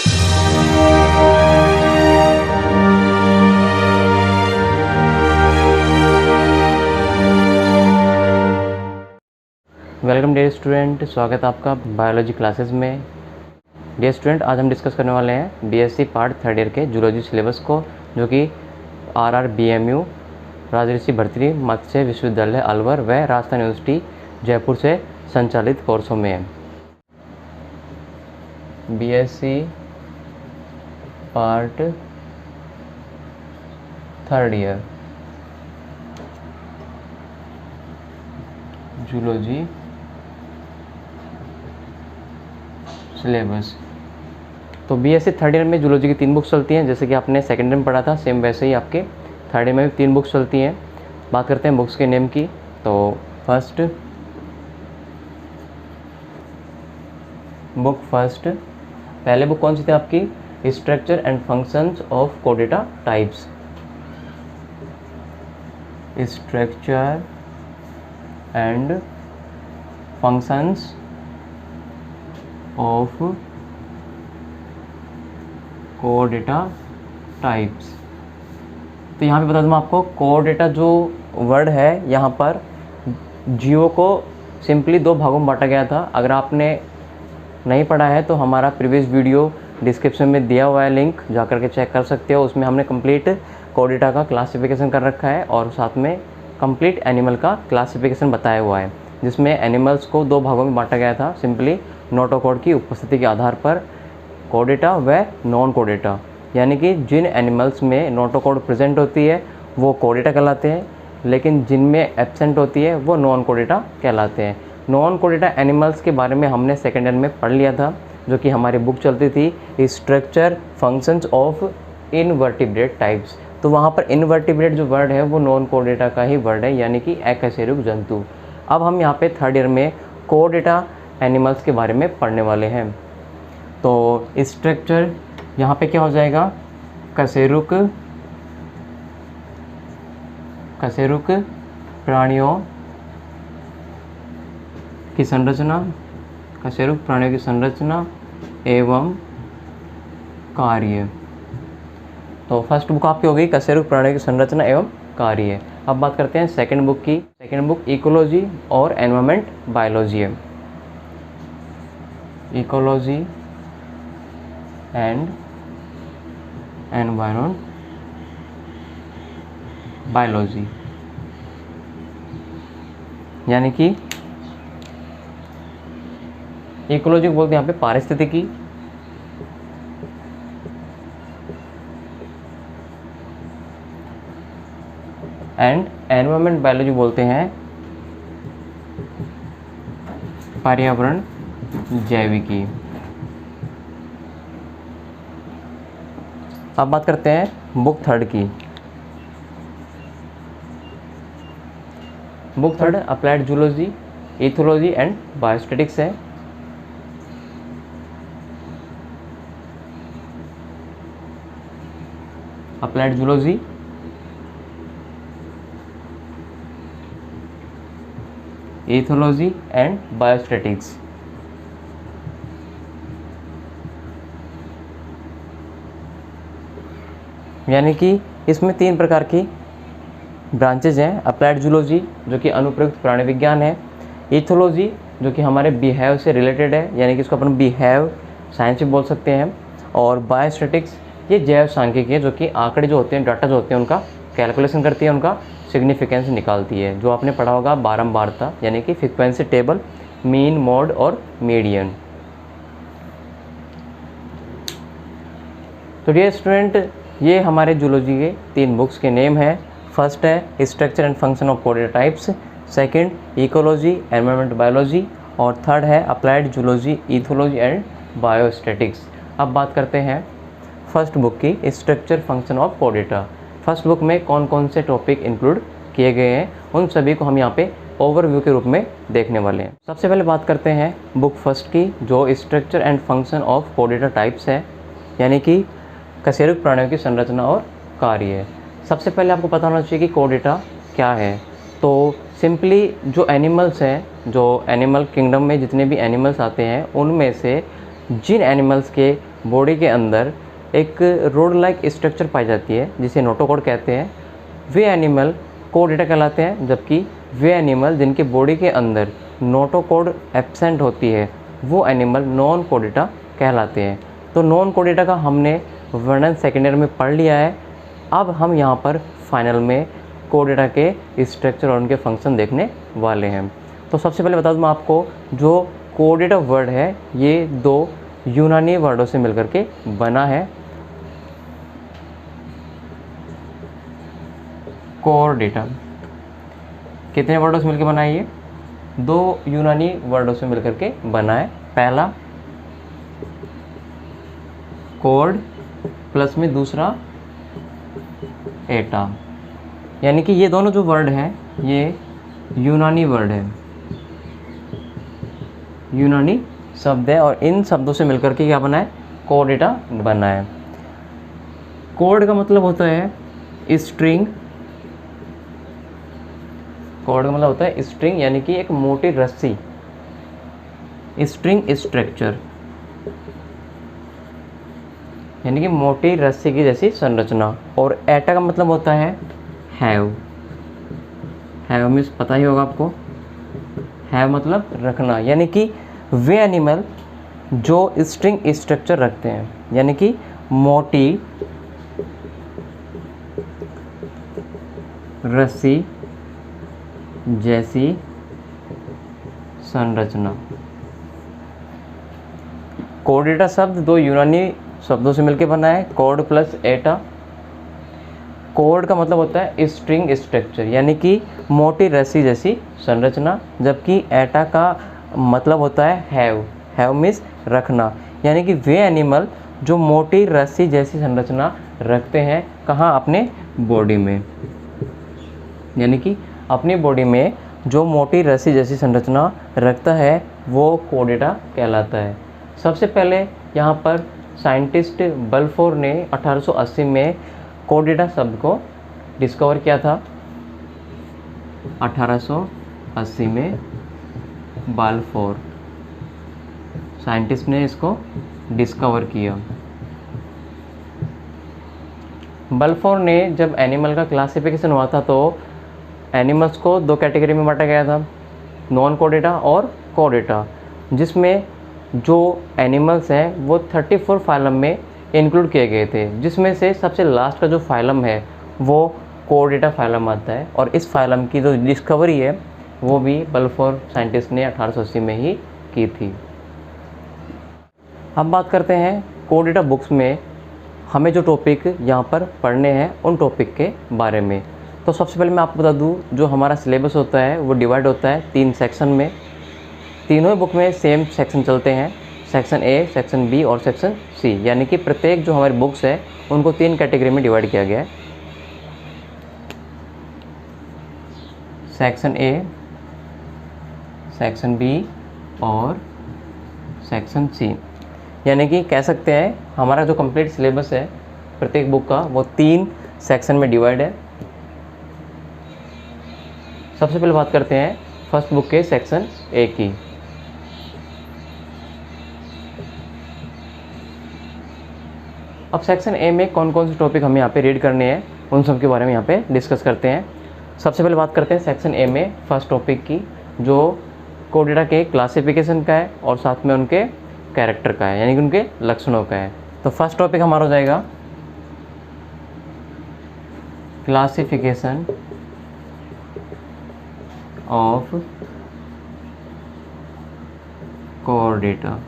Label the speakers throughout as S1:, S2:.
S1: Welcome dear student, स्वागत है आपका बायोलॉजी क्लासेस में। डियर स्टूडेंट, आज हम डिस्कस करने वाले हैं बीएससी पार्ट थर्ड ईयर के जूलॉजी सिलेबस को, जो कि RRBMU राजऋषि भर्तृहरि मत्स्य विश्वविद्यालय अलवर व राजस्थान यूनिवर्सिटी जयपुर से संचालित कोर्सों में है। BSc part third year zoology syllabus. तो बीएससी थर्ड ईयर में जूलॉजी की 3 बुक्स चलती हैं, जैसे कि आपने सेकेंड ईयर में पढ़ा था, सेम वैसे ही आपके थर्ड ईयर में भी 3 बुक्स चलती हैं। बात करते हैं बुक्स के नेम की। तो फर्स्ट पहले बुक कौन सी थी आपकी? स्ट्रक्चर एंड फंक्शंस ऑफ कोडेटा types. Structure and functions of कोडेटा टाइप्स। तो यहाँ पे बता दूँ मैं आपको, कोडेटा जो वर्ड है यहाँ पर जीवों को सिंपली 2 भागों में बांटा गया था। अगर आपने नहीं पढ़ा है तो हमारा प्रीवियस वीडियो डिस्क्रिप्शन में दिया हुआ है, लिंक जाकर के चेक कर सकते हो। उसमें हमने कंप्लीट कोडेटा का क्लासिफिकेशन कर रखा है और साथ में कंप्लीट एनिमल का क्लासिफिकेशन बताया हुआ है, जिसमें एनिमल्स को 2 भागों में बांटा गया था, सिंपली नोटोकॉड की उपस्थिति के आधार पर कोडेटा व नॉन कोडेटा। यानी कि जिन एनिमल्स में नोटोकॉड प्रेजेंट होती है वो कोडेटा कहलाते हैं, लेकिन जिनमें एब्सेंट होती है वो नॉन कोडेटा कहलाते हैं। नॉन कोडेटा एनिमल्स के बारे में हमने सेकेंड ईयर में पढ़ लिया था, जो कि हमारी बुक चलती थी structure functions of invertebrate types. तो वहाँ पर इनवर्टिब्रेट जो वर्ड है वो नॉन कोडेटा का ही वर्ड है, यानी कि अकशेरुक जंतु। अब हम यहाँ पे थर्ड ईयर में कोडेटा एनिमल्स के बारे में पढ़ने वाले हैं। तो स्ट्रक्चर यहाँ पे क्या हो जाएगा? कशेरुक प्राणियों की संरचना, कशेरुक प्राणियों की संरचना एवं कार्य। तो फर्स्ट बुक आपकी हो गई कशेरुक प्राणियों की संरचना एवं कार्य। अब बात करते हैं सेकंड बुक की। सेकंड बुक इकोलॉजी और एनवायरमेंट बायोलॉजी है। इकोलॉजी एंड एनवायरमेंट बायोलॉजी, यानी कि इकोलॉजी बोलते हैं यहाँ पे पारिस्थितिकी, एंड एनवायरमेंट बायोलॉजी बोलते हैं पर्यावरण जैविकी। अब बात करते हैं बुक थर्ड की। Book third applied zoology, ethology and biostatistics है। Applied zoology, ethology and biostatistics. यानी कि इसमें 3 प्रकार की ब्रांचेज हैं। अप्लाइड जूलॉजी जो कि अनुप्रयुक्त प्राणी विज्ञान है, इथोलॉजी जो कि हमारे बिहेव से रिलेटेड है, यानी कि इसको अपन बिहेव साइंस भी बोल सकते हैं, और बायोस्टैटिक्स ये जैव सांख्यिकी है, जो कि आंकड़े जो होते हैं, डाटा जो होते हैं, उनका कैलकुलेशन करती है, उनका सिग्निफिकेंस निकालती है, जो आपने पढ़ा होगा बारंबारता, यानी कि फ्रीक्वेंसी टेबल, मीन, मोड और मीडियन। तो डियर स्टूडेंट, ये हमारे जूलॉजी के 3 बुक्स के नेम है। फर्स्ट है स्ट्रक्चर एंड फंक्शन ऑफ कोडेटा types, second ecology environment biology, और थर्ड है applied zoology, ethology and biostatistics. अब बात करते हैं फर्स्ट बुक की, स्ट्रक्चर फंक्शन ऑफ कोडेटा। फर्स्ट बुक में कौन कौन से टॉपिक इंक्लूड किए गए हैं, उन सभी को हम यहाँ पे ओवरव्यू के रूप में देखने वाले हैं। सबसे पहले बात करते हैं बुक फर्स्ट की, जो स्ट्रक्चर एंड फंक्शन ऑफ कोडेटा टाइप्स है, यानी कि कशेरुक प्राणियों की संरचना और कार्य है। सबसे पहले आपको पता होना चाहिए कि कोडेटा क्या है। तो सिंपली जो एनिमल्स हैं, जो एनिमल किंगडम में जितने भी एनिमल्स आते हैं, उनमें से जिन एनिमल्स के बॉडी के अंदर एक रोड लाइक स्ट्रक्चर पाई जाती है जिसे नोटोकॉर्ड कहते हैं, वे एनिमल कोडेटा कहलाते हैं, जबकि वे एनिमल जिनके बॉडी के अंदर नोटोकॉर्ड एब्सेंट होती है वो एनिमल नॉन कोडेटा कहलाते हैं। तो नॉन कोडेटा का हमने वर्णन सेकेंड ईयर में पढ़ लिया है। अब हम यहाँ पर फाइनल में कोडेटा के स्ट्रक्चर और उनके फंक्शन देखने वाले हैं। तो सबसे पहले बता दूँ मैं आपको, जो कोडेटा वर्ड है ये दो यूनानी वर्डों से मिलकर के बना है। कोडेटा कितने वर्डों से मिलकर बना है? ये दो यूनानी वर्डों से मिलकर के बना है। पहला कोड प्लस में दूसरा एटा, यानी कि ये दोनों जो वर्ड हैं ये यूनानी वर्ड है, यूनानी शब्द है, और इन शब्दों से मिलकर के क्या बना है? कोडेटा बना है। कोड का मतलब होता है स्ट्रिंग, कोड का मतलब होता है स्ट्रिंग यानी कि एक मोटी रस्सी, स्ट्रिंग स्ट्रक्चर यानी कि मोटी रस्सी की जैसी संरचना। और एटा का मतलब होता है हैव, हैव मीन्स पता ही होगा आपको, हैव मतलब रखना, यानी कि वे एनिमल जो स्ट्रिंग स्ट्रक्चर रखते हैं, यानी कि मोटी रस्सी जैसी संरचना। कोडेटा शब्द दो यूनानी शब्दों से मिलकर बना है, कोड प्लस एटा। कोड का मतलब होता है स्ट्रिंग स्ट्रक्चर यानी कि मोटी रस्सी जैसी संरचना, जबकि एटा का मतलब होता है हैव, हैव मीन्स रखना, यानी कि वे एनिमल जो मोटी रस्सी जैसी संरचना रखते हैं, कहाँ? अपने बॉडी में, यानी कि अपनी बॉडी में जो मोटी रस्सी जैसी संरचना रखता है वो कोडेटा कहलाता है। सबसे पहले यहाँ पर साइंटिस्ट बल्फोर ने 1880 में कोडेटा शब्द को डिस्कवर किया था। 1880 में बाल्फोर साइंटिस्ट ने इसको डिस्कवर किया। बल्फोर ने जब एनिमल का क्लासिफिकेशन हुआ था तो एनिमल्स को दो कैटेगरी में बांटा गया था, नॉन कोडेटा और कोडेटा, जिसमें जो एनिमल्स हैं वो 34 फाइलम में इंक्लूड किए गए थे, जिसमें से सबसे लास्ट का जो फाइलम है वो कोडेटा फाइलम आता है। और इस फाइलम की जो डिस्कवरी है वो भी बल्फोर साइंटिस्ट ने 1880 में ही की थी। अब बात करते हैं कोडेटा बुक्स में हमें जो टॉपिक यहाँ पर पढ़ने हैं उन टॉपिक के बारे में। तो सबसे पहले मैं आपको बता दूँ, जो हमारा सिलेबस होता है वो डिवाइड होता है 3 सेक्शन में। तीनों ही बुक में सेम सेक्शन चलते हैं, सेक्शन ए, सेक्शन बी और सेक्शन सी, यानी कि प्रत्येक जो हमारी बुक्स है उनको 3 कैटेगरी में डिवाइड किया गया है। सेक्शन ए, सेक्शन बी और सेक्शन सी, यानी कि कह सकते हैं हमारा जो कंप्लीट सिलेबस है प्रत्येक बुक का वो 3 सेक्शन में डिवाइड है। सबसे पहले बात करते हैं फर्स्ट बुक के सेक्शन ए की। अब सेक्शन ए में कौन कौन से टॉपिक हमें यहाँ पे रीड करने हैं उन सब के बारे में यहाँ पे डिस्कस करते हैं। सबसे पहले बात करते हैं सेक्शन ए में फर्स्ट टॉपिक की, जो कोडेटा के क्लासिफिकेशन का है और साथ में उनके कैरेक्टर का है, यानी कि उनके लक्षणों का है। तो फर्स्ट टॉपिक हमारा हो जाएगा क्लासिफिकेशन ऑफ कोडेटा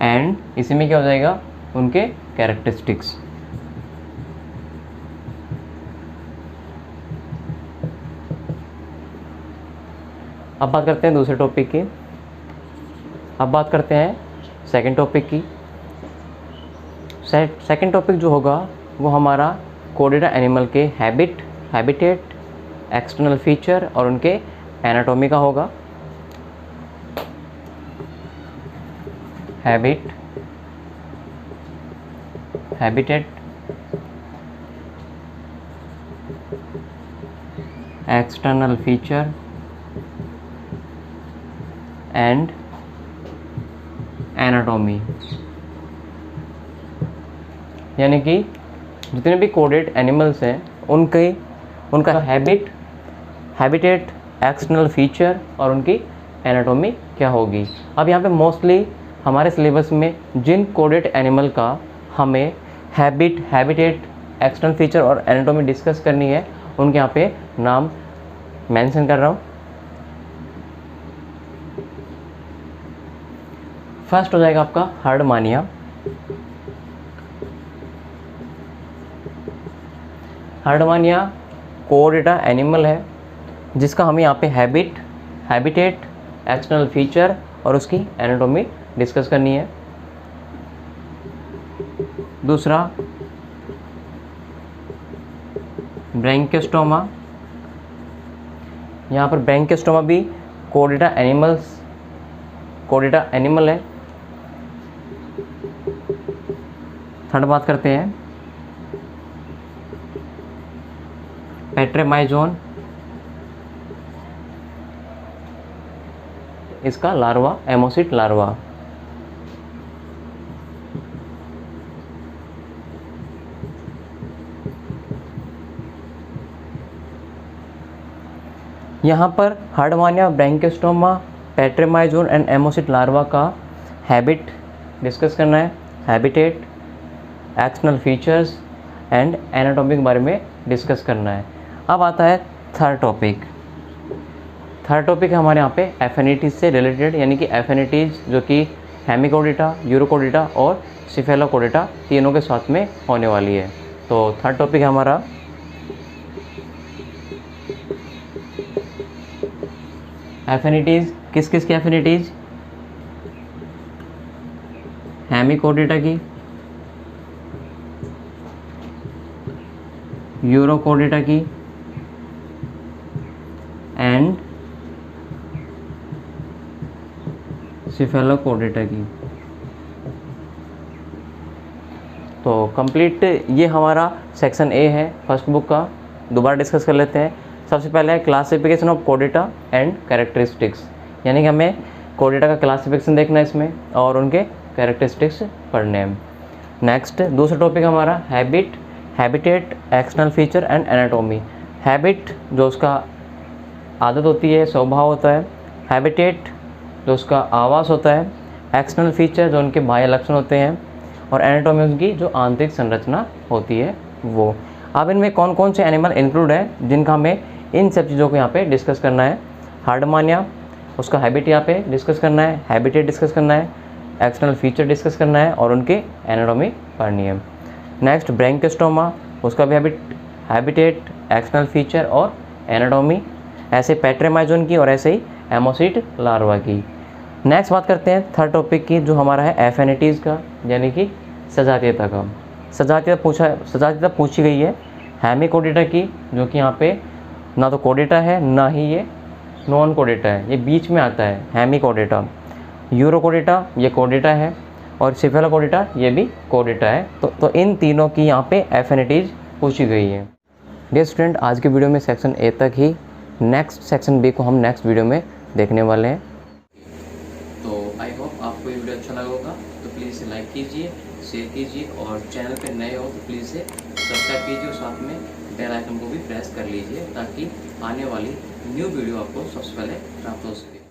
S1: एंड इसी में क्या हो जाएगा? उनके कैरेक्टरिस्टिक्स। अब बात करते हैं दूसरे टॉपिक की। अब बात करते हैं सेकंड टॉपिक की। सेकंड टॉपिक जो होगा वो हमारा कोडेटा एनिमल के हैबिटेट, एक्सटर्नल फीचर और उनके एनाटॉमी का होगा। Habitat, external feature and anatomy. यानी कि जितने भी कोडेड एनिमल्स हैं उनका हैबिटेट, एक्सटर्नल फीचर और उनकी एनाटॉमी क्या होगी। अब यहाँ पे मोस्टली हमारे सिलेबस में जिन कोडेड एनिमल का हमें हैबिटेट, एक्सटर्नल फीचर और एनाटॉमी डिस्कस करनी है, उनके यहाँ पे नाम मेंशन कर रहा हूँ। फर्स्ट हो जाएगा आपका हर्डमानिया। हर्डमानिया कोडेटा एनिमल है जिसका हमें यहाँ पे हैबिटेट, एक्सटर्नल फीचर और उसकी एनाटॉमी डिस्कस करनी है। दूसरा ब्रैंकियोस्टोमा। यहाँ पर ब्रैंकियोस्टोमा भी कोडेटा एनिमल है। थर्ड बात करते हैं पेट्रेमाइजोन, इसका लार्वा एमोसिट लार्वा। यहाँ पर हर्डमानिया, ब्रैंकियोस्टोमा, पेट्रेमाइजोन एंड एमोसिट लार्वा का हैबिट डिस्कस करना है, habitat, external features and anatomy के बारे में डिस्कस करना है। अब आता है थर्ड टॉपिक है हमारे यहाँ पे एफिनिटीज से रिलेटेड, यानी कि एफिनिटीज जो कि हेमिकोडेटा, यूरोकोडेटा और सिफेलोकोडेटा तीनों के साथ में होने वाली है। तो थर्ड टॉपिक है हमारा एफिनिटीज। किस किस की एफिनिटीज? हेमिकोडेटा की, यूरोकोडेटा की एंड सिफेलोकोडेटा की। तो कंप्लीट ये हमारा सेक्शन ए है फर्स्ट बुक का। दोबारा डिस्कस कर लेते हैं। सबसे पहले है क्लासिफिकेशन ऑफ कोडेटा एंड कैरेक्टरिस्टिक्स, यानी कि हमें कोडेटा का क्लासिफिकेशन देखना है इसमें और उनके कैरेक्टरिस्टिक्स पढ़ने हैं। नेक्स्ट दूसरा टॉपिक हमारा habitat, external feature and anatomy. Habit जो उसका आदत होती है, स्वभाव होता है। हैबिटेट जो उसका आवास होता है। एक्सटर्नल फीचर जो उनके बाह्य लक्षण होते हैं और एनाटॉमी उनकी जो आंतरिक संरचना होती है वो। अब इनमें कौन कौन से एनिमल इंक्लूड है जिनका हमें इन सब चीज़ों को यहाँ पे डिस्कस करना है। हर्डमानिया, उसका हैबिट यहाँ पे डिस्कस करना है, हैबिटेट डिस्कस करना है, एक्सटर्नल फीचर डिस्कस करना है और उनके एनाटॉमी पढ़नी है। नेक्स्ट ब्रैंकियोस्टोमा, उसका भी हैबिटेट, एक्सटर्नल फीचर और एनाटॉमी। ऐसे पेट्रेमाइजोन की और ऐसे ही एमोसिट लार्वा की। नेक्स्ट बात करते हैं थर्ड टॉपिक की जो हमारा है एफिनिटीज़ का, यानी कि सजातीयता का। सजातीयता पूछी गई है हेमिकोडेटा की, जो कि यहाँ पे ना तो कोडेटा है ना ही ये नॉन कोडेटा है, ये बीच में आता है हेमिकोडेटा। यूरोकोडेटा ये कोडेटा है और सिफेलोकोडेटा ये भी कोडेटा है। तो इन तीनों की यहाँ पे एफिनिटीज़ पूछी गई है। डियर स्टूडेंट, आज के वीडियो में सेक्शन ए तक ही। नेक्स्ट सेक्शन बी को हम नेक्स्ट वीडियो में देखने वाले हैं। तो आई होप आपको ये वीडियो अच्छा लगा होगा। तो प्लीज़ इसे लाइक कीजिए, शेयर कीजिए और चैनल पे नए हो तो प्लीज़ इसे सब्सक्राइब कीजिए और साथ में बेल आइकन को भी प्रेस कर लीजिए ताकि आने वाली न्यू वीडियो आपको सबसे पहले प्राप्त हो सके।